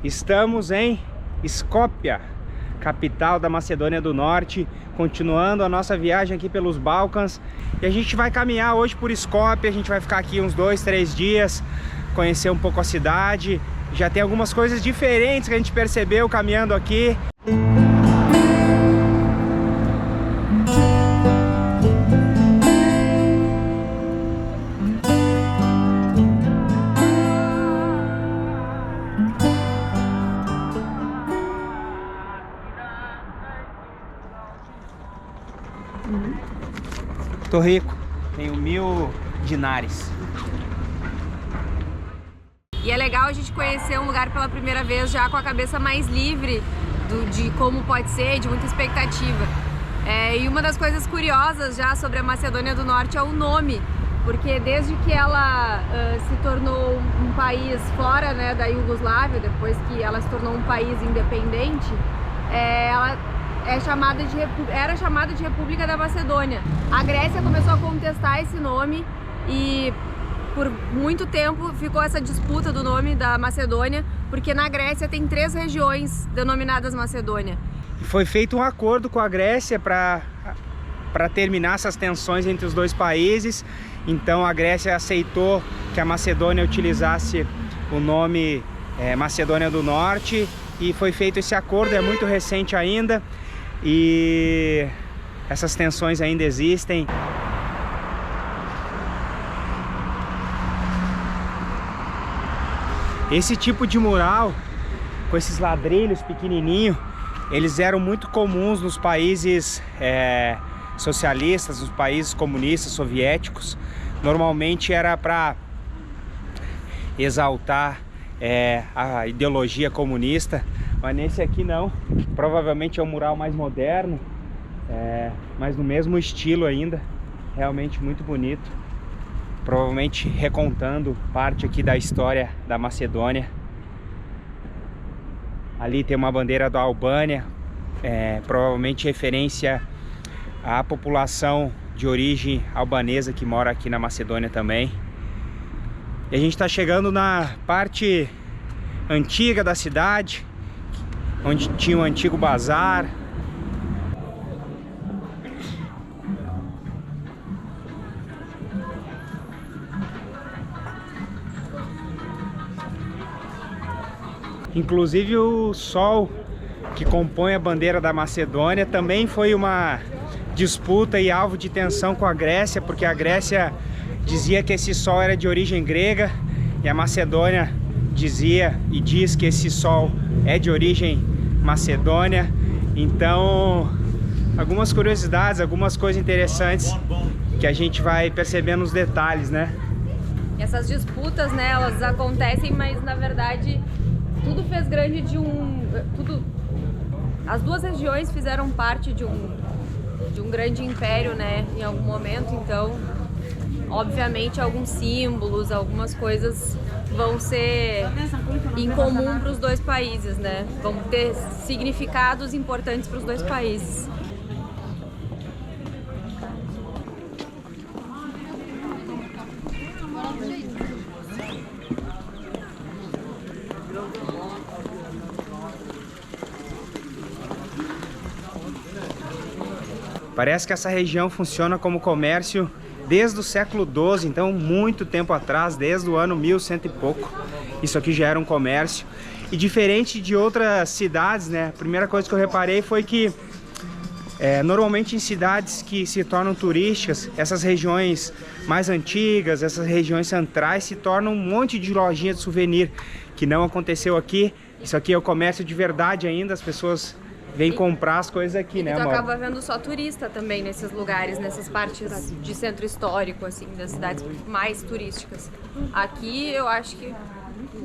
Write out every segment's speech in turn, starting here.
Estamos em Skopje, capital da Macedônia do Norte, continuando a nossa viagem aqui pelos Balcãs. E a gente vai caminhar hoje por Skopje, a gente vai ficar aqui uns 2, 3 dias, conhecer um pouco a cidade. Já tem algumas coisas diferentes que a gente percebeu caminhando aqui. Tô rico, tenho 1000 dinares. E é legal a gente conhecer um lugar pela primeira vez já com a cabeça mais livre de como pode ser, de muita expectativa. E uma das coisas curiosas já sobre a Macedônia do Norte é o nome, porque desde que ela se tornou um país fora, né, da Iugoslávia, depois que ela se tornou um país independente, ela era chamada de República da Macedônia. A Grécia começou a contestar esse nome e por muito tempo ficou essa disputa do nome da Macedônia, porque na Grécia tem 3 regiões denominadas Macedônia. Foi feito um acordo com a Grécia para terminar essas tensões entre os dois países. Então a Grécia aceitou que a Macedônia utilizasse o nome Macedônia do Norte e foi feito esse acordo, é muito recente ainda. E essas tensões ainda existem. Esse tipo de mural, com esses ladrilhos pequenininhos, eles eram muito comuns nos países socialistas, nos países comunistas, soviéticos. Normalmente era para exaltar a ideologia comunista. Mas nesse aqui não, provavelmente é um mural mais moderno, mas no mesmo estilo ainda, realmente muito bonito. Provavelmente recontando parte aqui da história da Macedônia. Ali tem uma bandeira da Albânia, provavelmente referência à população de origem albanesa que mora aqui na Macedônia também. E a gente está chegando na parte antiga da cidade, onde tinha um antigo bazar. Inclusive o sol que compõe a bandeira da Macedônia também foi uma disputa e alvo de tensão com a Grécia, porque a Grécia dizia que esse sol era de origem grega e a Macedônia dizia e diz que esse sol é de origem Macedônia. Então, algumas curiosidades, algumas coisas interessantes que a gente vai percebendo nos detalhes, né? Essas disputas, né, elas acontecem, mas na verdade tudo fez grande de as duas regiões fizeram parte de um grande império, né, em algum momento. Então, obviamente, alguns símbolos, algumas coisas vão ser em comum para os dois países, né? Vão ter significados importantes para os dois países. Parece que essa região funciona como comércio desde o século XII, então muito tempo atrás, desde o ano 1100 e pouco. Isso aqui já era um comércio. E diferente de outras cidades, né? A primeira coisa que eu reparei foi que normalmente em cidades que se tornam turísticas, essas regiões mais antigas, essas regiões centrais se tornam um monte de lojinha de souvenir, que não aconteceu aqui. Isso aqui é o comércio de verdade ainda, as pessoas vem comprar as coisas aqui, né, amor? Tu acaba vendo só turista também nesses lugares, nessas partes de centro histórico, assim, das cidades mais turísticas. Aqui eu acho que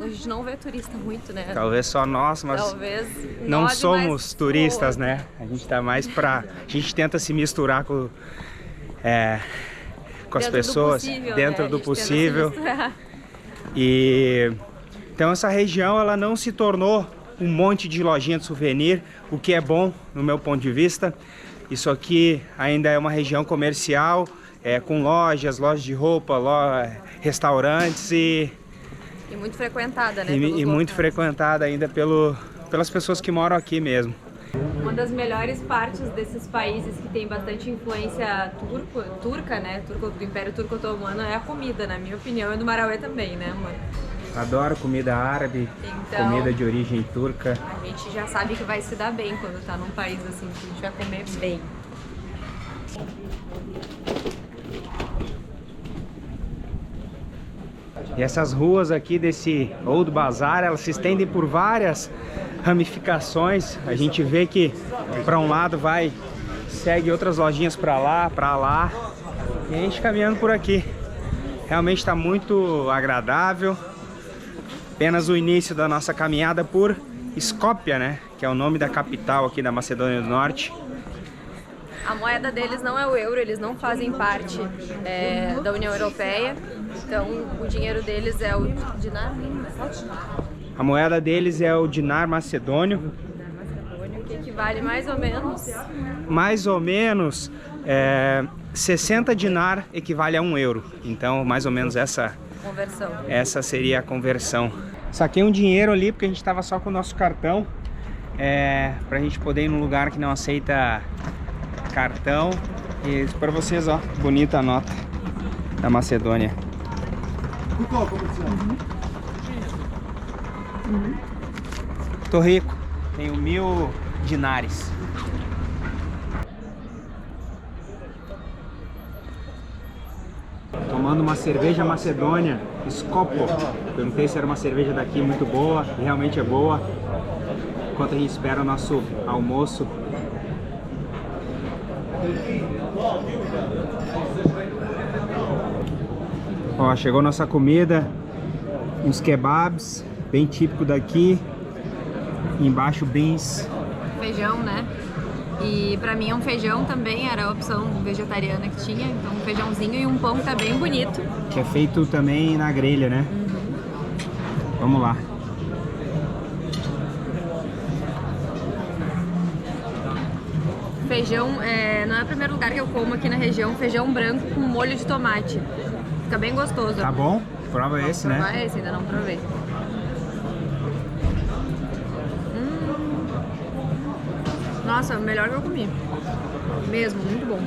a gente não vê turista muito, né? Talvez só nós, mas talvez não nós somos turistas, né? A gente tá mais pra... A gente tenta se misturar com as pessoas, dentro do possível. E então essa região, ela não se tornou um monte de lojinha de souvenir, o que é bom no meu ponto de vista. Isso aqui ainda é uma região comercial, com lojas de roupa, restaurantes, e E muito frequentada, né? E muito frequentada ainda pelas pessoas que moram aqui mesmo. Uma das melhores partes desses países que tem bastante influência turca, né? Do Império Turco Otomano é a comida, na minha opinião, e do Marauê também, né, amor? Adoro comida árabe, então, comida de origem turca. A gente já sabe que vai se dar bem quando tá num país assim, que a gente vai comer bem. E essas ruas aqui desse Old Bazaar, elas se estendem por várias ramificações. A gente vê que para um lado segue outras lojinhas para lá. E a gente caminhando por aqui. Realmente está muito agradável. Apenas o início da nossa caminhada por Skopje, né? Que é o nome da capital aqui da Macedônia do Norte. A moeda deles não é o euro, eles não fazem parte da União Europeia. Então o dinheiro deles é o dinar. A moeda deles é o dinar macedônio. Que equivale mais ou menos... Mais ou menos 60 dinar equivale a 1 euro. Então mais ou menos essa seria a conversão. Saquei um dinheiro ali porque a gente estava só com o nosso cartão. Pra gente poder ir num lugar que não aceita cartão. E para vocês, ó, bonita a nota da Macedônia. Tô rico, tenho 1000 dinares. Tomando uma cerveja Macedônia, Skopje. Perguntei se era uma cerveja daqui muito boa, e realmente é boa. Enquanto a gente espera o nosso almoço. Ó, chegou nossa comida, uns kebabs, bem típico daqui. Embaixo beans. Feijão, né? E pra mim um feijão também era a opção vegetariana que tinha. Então um feijãozinho e um pão que tá bem bonito. Que é feito também na grelha, né? Vamos lá. Feijão, não é o primeiro lugar que eu como aqui na região. Feijão branco com molho de tomate. Fica bem gostoso. Tá bom? Prova esse, né? Prova esse, ainda não provei. Nossa, o melhor que eu comi. Mesmo, muito bom.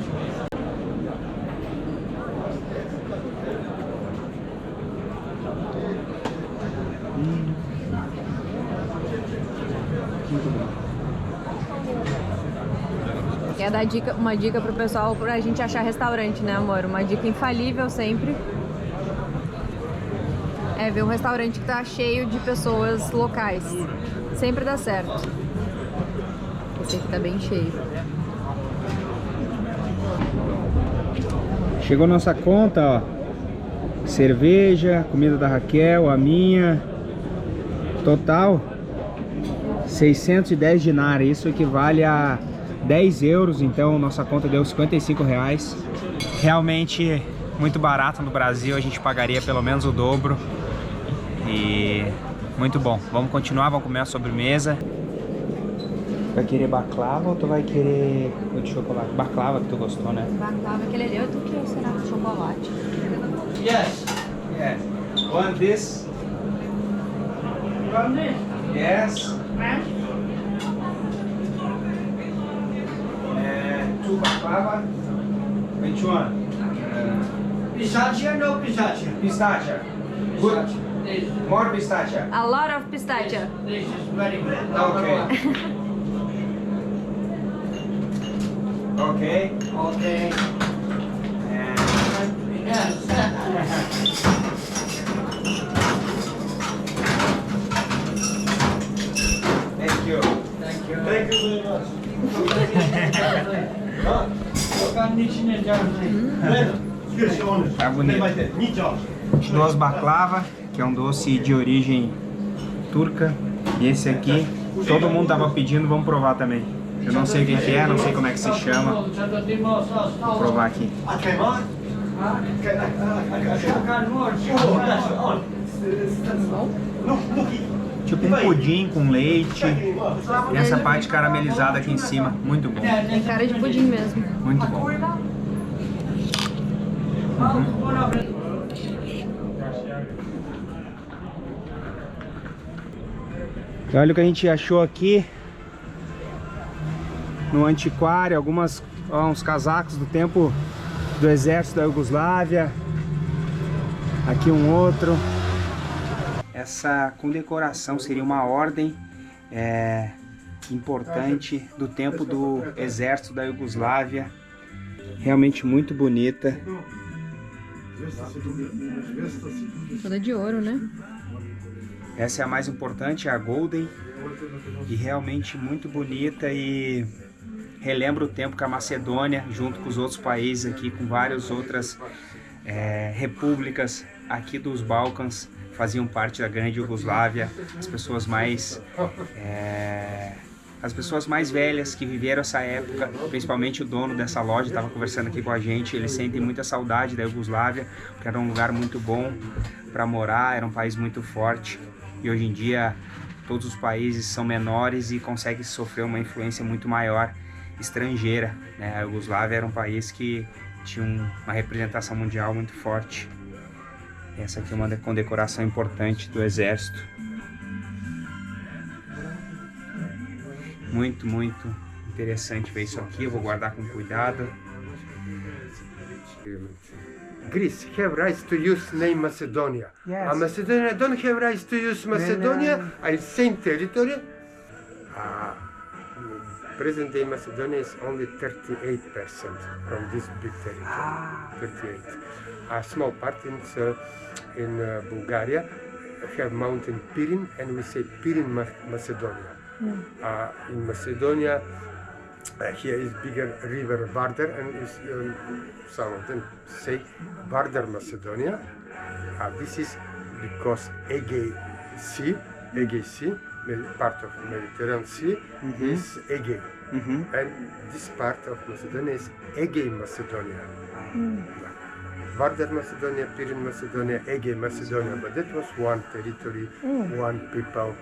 Muito bom. Quer dar uma dica pro pessoal pra gente achar restaurante, né, amor? Uma dica infalível sempre é ver um restaurante que tá cheio de pessoas locais. Sempre dá certo. Esse aqui tá bem cheio. Chegou nossa conta, ó. Cerveja, comida da Raquel, a minha. Total 610 dinar. Isso equivale a 10 euros. Então nossa conta deu 55 reais. Realmente muito barato. No Brasil a gente pagaria pelo menos o dobro. E muito bom. Vamos continuar, vamos comer a sobremesa. Vai querer baklava ou tu vai querer o de chocolate? Baklava que tu gostou, né? Baklava, aquele ali, eu tô querendo será de chocolate. Yes. Yeah. One this. One this. Yes. Two baklava. Which one? Pistachio, no pistachio. Pistachio. Good. More pistachio. A lot of pistachio. This is very good. Okay. Okay. Okay. Yes. Thank you. Thank you. Thank you very much. Tá bonito. Duas baklava, que é um doce de origem turca. E esse aqui, todo mundo tava pedindo, vamos provar também. Eu não sei o que é, não sei como é que se chama. Vou provar aqui. Tipo um pudim com leite. E essa parte caramelizada aqui em cima. Muito bom. Tem cara de pudim mesmo. Muito bom. E olha o que a gente achou aqui no antiquário, uns casacos do tempo do exército da Iugoslávia. Aqui um outro. Essa condecoração seria uma ordem importante do tempo do exército da Iugoslávia. Realmente muito bonita. Toda de ouro, né? Essa é a mais importante, a Golden. E realmente muito bonita e relembra o tempo que a Macedônia, junto com os outros países aqui, com várias outras repúblicas aqui dos Balcãs, faziam parte da grande Iugoslávia. As pessoas mais velhas que viveram essa época, principalmente o dono dessa loja estava conversando aqui com a gente. Eles sentem muita saudade da Iugoslávia, porque era um lugar muito bom para morar, era um país muito forte. E hoje em dia todos os países são menores e conseguem sofrer uma influência muito maior estrangeira, né? A Iugoslávia era um país que tinha uma representação mundial muito forte. Essa aqui é uma condecoração importante do exército. Muito, muito interessante ver isso aqui. Eu vou guardar com cuidado. Greece have rights to use name Macedonia. Yes. Macedonia don't have rights to use Macedonia. I same territory. Present day Macedonia is only 38% from this big territory. 38. A small part in Bulgaria have mountain Pirin, and we say Pirin Macedonia. In Macedonia, here is bigger river Vardar, and some of them say Vardar Macedonia. This is because Aegean Sea, part of Mediterranean Sea, is Aegean, and this part of Macedonia is Aegean Macedonia. Vardar Macedonia, Pirin Macedonia, Aegean Macedonia, but that was one territory, one people.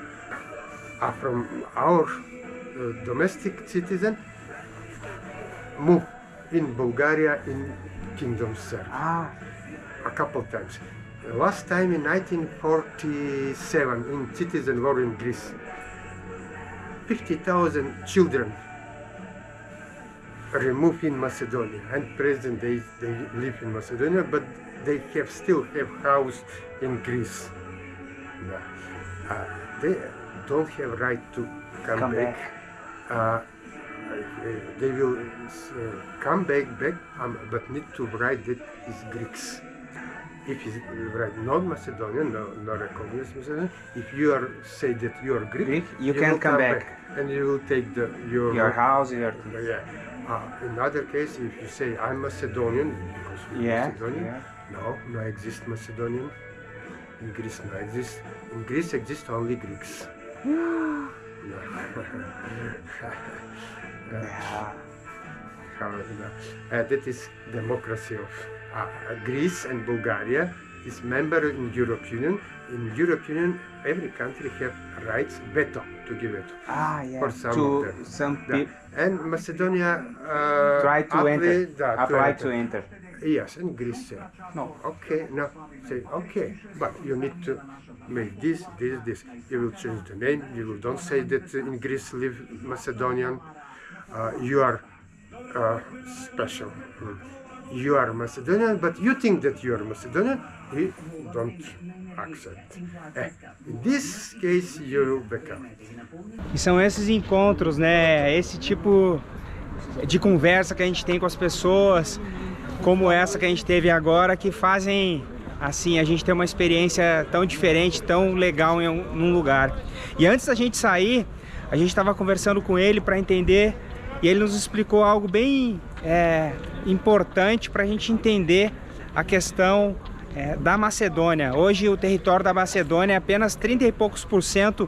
From our domestic citizen moved in Bulgaria in Kingdom Serb a couple times. Last time in 1947 in citizen war in Greece, 50,000 children removed in Macedonia, and present days they live in Macedonia, but they still have house in Greece. They don't have right to come back. They will come back, but need to write that is Greeks. If you write non-Macedonian, no recognized Macedonian, if you say that you are Greek, you can come back. And you will take your house. In other case, if you say I'm Macedonian, because we're Macedonian, no exist Macedonian. In Greece, no exist. In Greece exist only Greeks. That is democracy of Greece and Bulgaria is member in European Union. In European Union, every country have rights veto to give it for some of them. And Macedonia try to apply to enter. Yes, and Greece say no. Okay, no, say okay, but you need to make this. You will change the name. You don't say that in Greece live Macedonian. You are special. You are Macedonian, but you think that you are Macedonian. We don't accept. In this case, you become. E são esses encontros, né? Esse tipo de conversa que a gente tem com as pessoas, como essa que a gente teve agora, que fazem assim a gente ter uma experiência tão diferente, tão legal num lugar. E antes da gente sair, a gente estava conversando com ele para entender, e ele nos explicou algo bem importante para a gente entender a questão da Macedônia. Hoje o território da Macedônia é apenas 30 e poucos %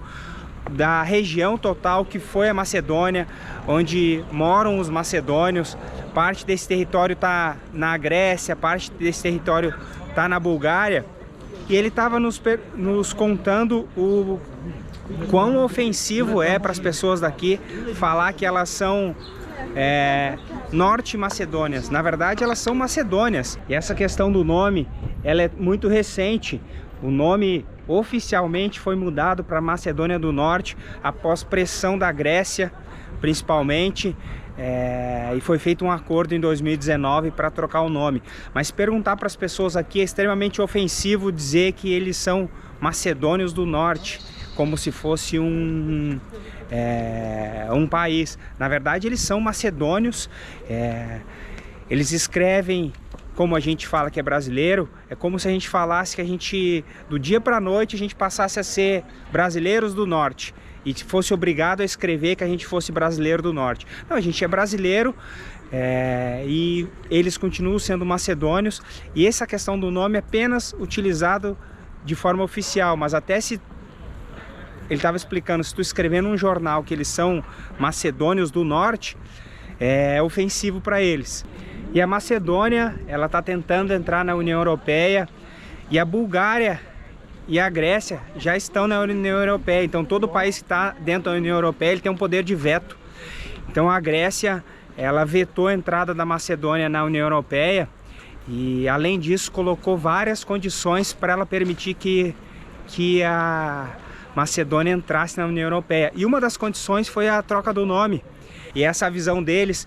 da região total que foi a Macedônia, onde moram os macedônios. Parte desse território está na Grécia, parte desse território está na Bulgária. E ele estava nos contando o quão ofensivo é para as pessoas daqui falar que elas são norte-macedônias. Na verdade, elas são macedônias. E essa questão do nome, ela é muito recente. O nome oficialmente foi mudado para Macedônia do Norte após pressão da Grécia, principalmente, e foi feito um acordo em 2019 para trocar o nome. Mas perguntar para as pessoas aqui é extremamente ofensivo dizer que eles são macedônios do Norte, como se fosse um país. Na verdade, eles são macedônios. Eles escrevem como a gente fala que é brasileiro. É como se a gente falasse que a gente, do dia para a noite, a gente passasse a ser brasileiros do Norte e fosse obrigado a escrever que a gente fosse brasileiro do Norte. Não, a gente é brasileiro, e eles continuam sendo macedônios, e essa questão do nome é apenas utilizado de forma oficial, mas até se ele estava explicando, se tu escrever num jornal que eles são macedônios do Norte, é ofensivo para eles. E a Macedônia, ela está tentando entrar na União Europeia, e a Bulgária e a Grécia já estão na União Europeia. Então todo país que está dentro da União Europeia, ele tem um poder de veto. Então a Grécia, ela vetou a entrada da Macedônia na União Europeia, e além disso colocou várias condições para ela permitir que a Macedônia entrasse na União Europeia. E uma das condições foi a troca do nome. E essa é a visão deles.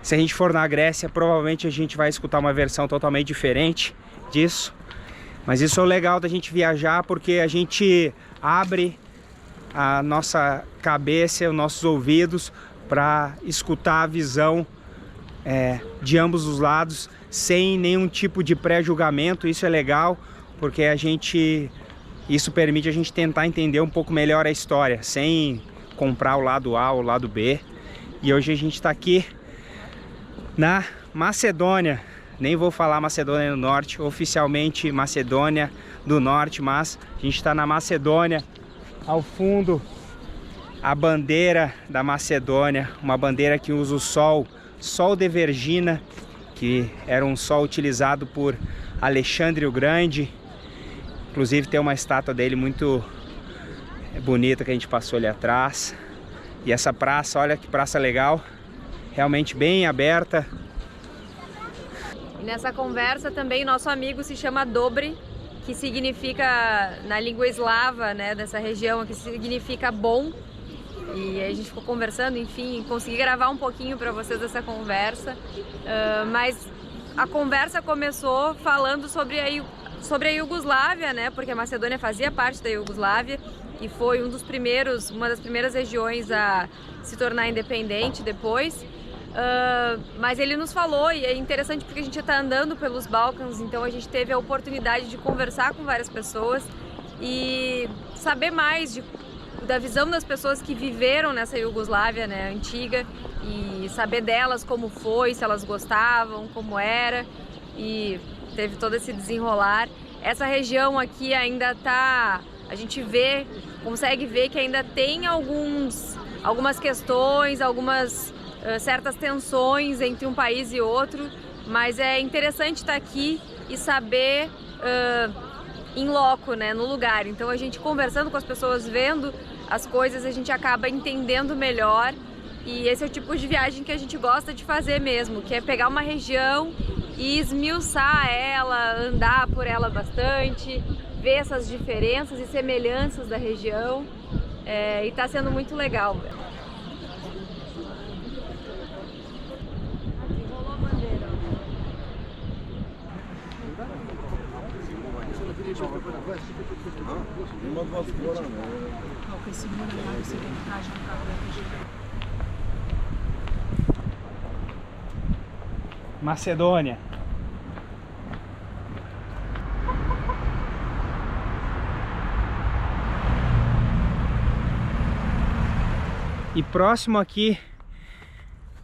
Se a gente for na Grécia, provavelmente a gente vai escutar uma versão totalmente diferente disso. Mas isso é o legal da gente viajar, porque a gente abre a nossa cabeça, os nossos ouvidos para escutar a visão de ambos os lados, sem nenhum tipo de pré-julgamento. Isso é legal, porque isso permite a gente tentar entender um pouco melhor a história, sem comprar o lado A ou o lado B. E hoje a gente está aqui na Macedônia. Nem vou falar Macedônia do Norte, oficialmente Macedônia do Norte, mas a gente está na Macedônia. Ao fundo, a bandeira da Macedônia, uma bandeira que usa o sol de Vergina, que era um sol utilizado por Alexandre o Grande. Inclusive tem uma estátua dele muito bonita que a gente passou ali atrás. E essa praça, olha que praça legal, realmente bem aberta. E nessa conversa também nosso amigo se chama Dobry, que significa, na língua eslava, né, dessa região, que significa bom. E aí a gente ficou conversando, enfim, consegui gravar um pouquinho para vocês dessa conversa. Mas a conversa começou falando sobre a Iugoslávia, né, porque a Macedônia fazia parte da Iugoslávia e foi uma das primeiras regiões a se tornar independente depois. Mas ele nos falou, e é interessante porque a gente está andando pelos Balcãs, então a gente teve a oportunidade de conversar com várias pessoas e saber mais da visão das pessoas que viveram nessa Iugoslávia, né, antiga, e saber delas como foi, se elas gostavam, como era, e teve todo esse desenrolar. Essa região aqui ainda tá, a gente consegue ver que ainda tem algumas questões, certas tensões entre um país e outro, mas é interessante estar aqui e saber em loco, né, no lugar. Então a gente conversando com as pessoas, vendo as coisas, a gente acaba entendendo melhor, e esse é o tipo de viagem que a gente gosta de fazer mesmo, que é pegar uma região e esmiuçar ela, andar por ela bastante, ver essas diferenças e semelhanças da região, e está sendo muito legal. Macedônia. E próximo aqui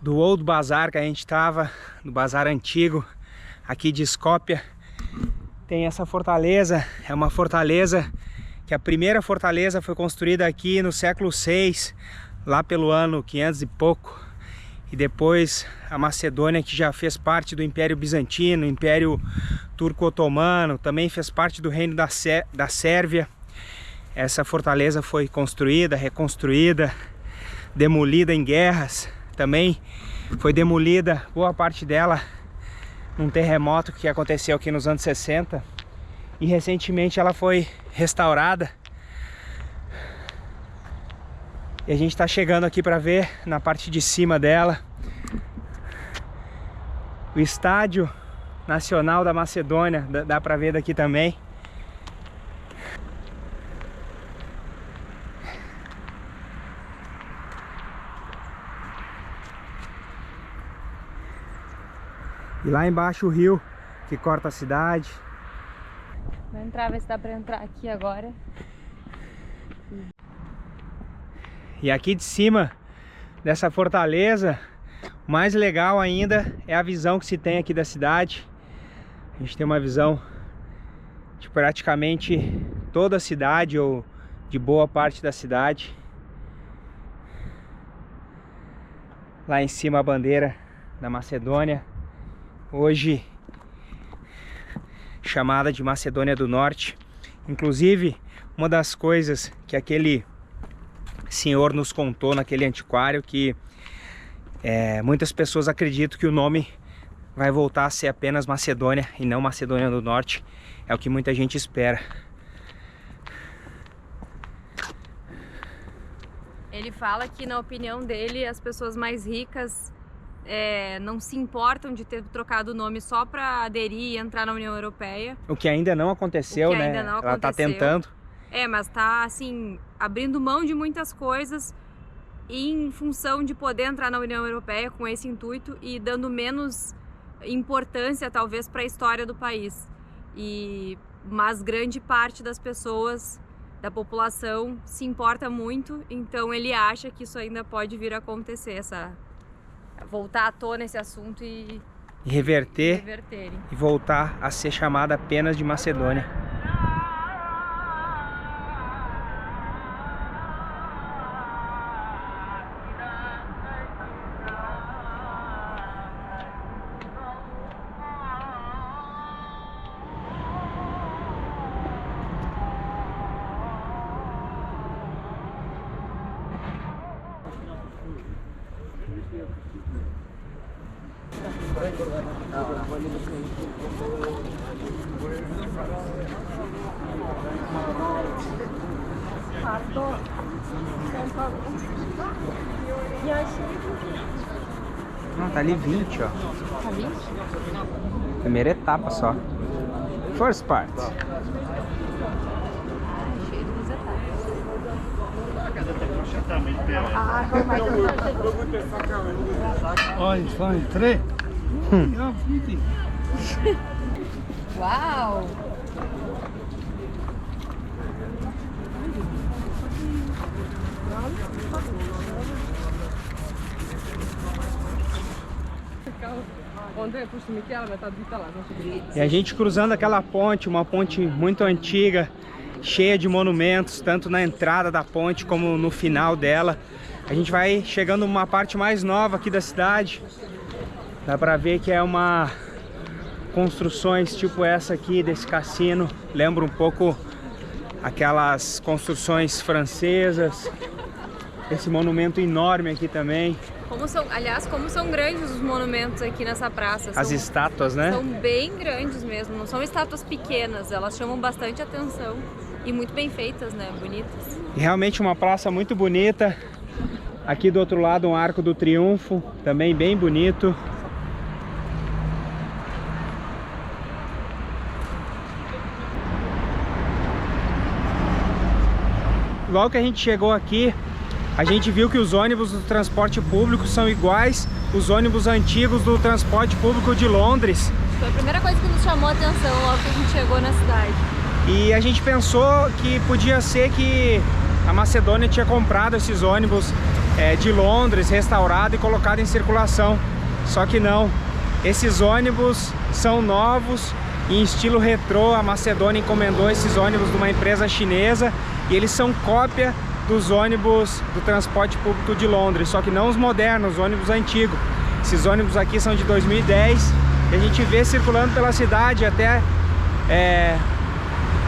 do Old Bazar que a gente estava, no bazar antigo aqui de Skopje, tem essa fortaleza. É uma fortaleza que a primeira fortaleza foi construída aqui no século VI, lá pelo ano 500 e pouco. E depois a Macedônia, que já fez parte do Império Bizantino, Império Turco-Otomano, também fez parte do Reino da Sérvia. Essa fortaleza foi construída, reconstruída, demolida em guerras. Também foi demolida boa parte dela num terremoto que aconteceu aqui nos anos 60. e recentemente ela foi restaurada. E a gente está chegando aqui para ver na parte de cima dela o Estádio Nacional da Macedônia, dá para ver daqui também. E lá embaixo o rio que corta a cidade. Vou entrar, ver se dá pra entrar aqui agora. E aqui de cima dessa fortaleza, o mais legal ainda é a visão que se tem aqui da cidade. A gente tem uma visão de praticamente toda a cidade, ou de boa parte da cidade. Lá em cima a bandeira da Macedônia, hoje chamada de Macedônia do Norte. Inclusive, uma das coisas que aquele senhor nos contou naquele antiquário, que muitas pessoas acreditam que o nome vai voltar a ser apenas Macedônia e não Macedônia do Norte. É o que muita gente espera. Ele fala que, na opinião dele, as pessoas mais ricas não se importam de ter trocado o nome só para aderir e entrar na União Europeia. O que ainda não aconteceu, né? Ainda não Ela tá tentando. Mas tá, assim, abrindo mão de muitas coisas em função de poder entrar na União Europeia com esse intuito e dando menos importância, talvez, para a história do país. Mas grande parte das pessoas, da população, se importa muito, então ele acha que isso ainda pode vir a acontecer, voltar à tona esse assunto e reverterem. E voltar a ser chamada apenas de Macedônia. Não, tá ali 20, ó. Tá 20? Primeira etapa só. First part. Cheio de etapas. Oh, it's fine. 3. Uau! E a gente cruzando aquela ponte, uma ponte muito antiga, cheia de monumentos, tanto na entrada da ponte como no final dela. A gente vai chegando numa parte mais nova aqui da cidade. Dá pra ver que é uma construções tipo essa aqui desse cassino. Lembra um pouco aquelas construções francesas. Esse monumento enorme aqui também. Como são grandes os monumentos aqui nessa praça. As estátuas, né? São bem grandes mesmo, não são estátuas pequenas, elas chamam bastante atenção e muito bem feitas, né? Bonitas. E realmente uma praça muito bonita. Aqui do outro lado um Arco do Triunfo, também bem bonito. Logo que a gente chegou aqui, a gente viu que os ônibus do transporte público são iguais os ônibus antigos do transporte público de Londres. Foi a primeira coisa que nos chamou a atenção logo que a gente chegou na cidade. E a gente pensou que podia ser que a Macedônia tinha comprado esses ônibus de Londres, restaurado e colocado em circulação. Só que não, esses ônibus são novos, em estilo retrô. A Macedônia encomendou esses ônibus de uma empresa chinesa e eles são cópia dos ônibus do transporte público de Londres, só que não os modernos, os ônibus antigos. Esses ônibus aqui são de 2010 e a gente vê circulando pela cidade, até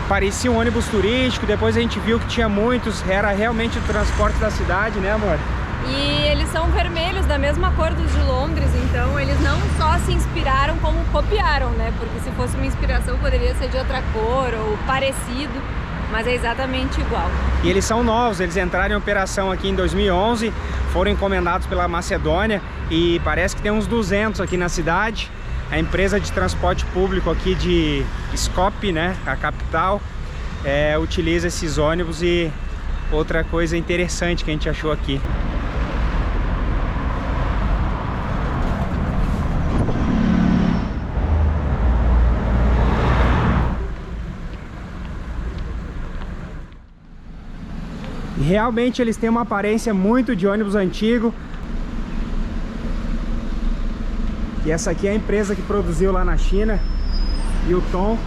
parecia um ônibus turístico. Depois a gente viu que tinha muitos, era realmente o transporte da cidade, né, amor? E eles são vermelhos, da mesma cor dos de Londres, então eles não só se inspiraram como copiaram, né? Porque se fosse uma inspiração poderia ser de outra cor ou parecido, mas é exatamente igual. E eles são novos, eles entraram em operação aqui em 2011, foram encomendados pela Macedônia e parece que tem uns 200 aqui na cidade. A empresa de transporte público aqui de Skopje, né, a capital, utiliza esses ônibus. E outra coisa interessante que a gente achou aqui. E realmente eles têm uma aparência muito de ônibus antigo. E essa aqui é a empresa que produziu lá na China, Yutong.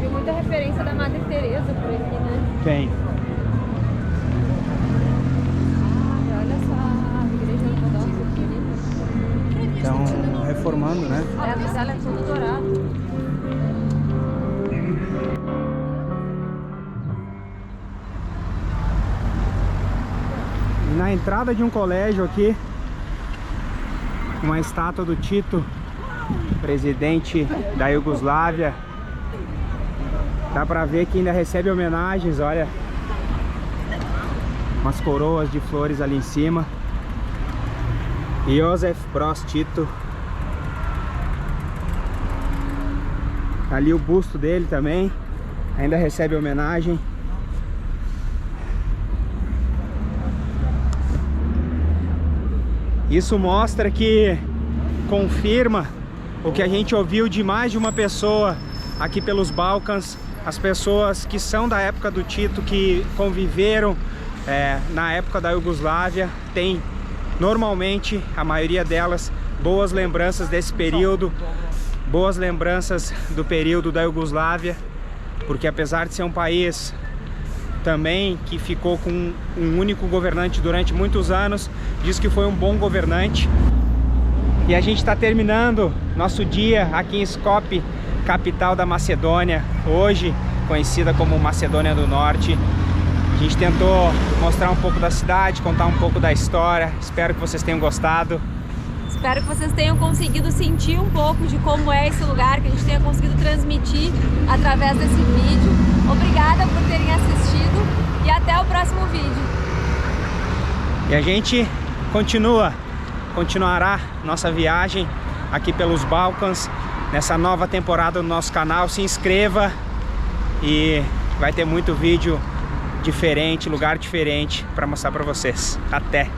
Tem muita referência da Madre Teresa por aqui, né? Tem. Olha só a igreja ortodoxa aqui. Estão reformando, né? A visela é toda dourada. E na entrada de um colégio aqui, uma estátua do Tito, presidente da Iugoslávia. Dá pra ver que ainda recebe homenagens, olha. Umas coroas de flores ali em cima. Josef Broz Tito. Ali o busto dele também ainda recebe homenagem. Isso mostra que confirma o que a gente ouviu de mais de uma pessoa aqui pelos Balcãs. As pessoas que são da época do Tito, que conviveram na época da Iugoslávia, tem normalmente, a maioria delas, boas lembranças desse período, boas lembranças do período da Iugoslávia, porque apesar de ser um país também que ficou com um único governante durante muitos anos, diz que foi um bom governante. E a gente está terminando nosso dia aqui em Skopje, capital da Macedônia, hoje conhecida como Macedônia do Norte. A gente tentou mostrar um pouco da cidade, contar um pouco da história. Espero que vocês tenham gostado. Espero que vocês tenham conseguido sentir um pouco de como é esse lugar, que a gente tenha conseguido transmitir através desse vídeo. Obrigada por terem assistido e até o próximo vídeo. E a gente continuará nossa viagem aqui pelos Balcãs, nessa nova temporada do nosso canal. Se inscreva e vai ter muito vídeo diferente, lugar diferente para mostrar para vocês. Até!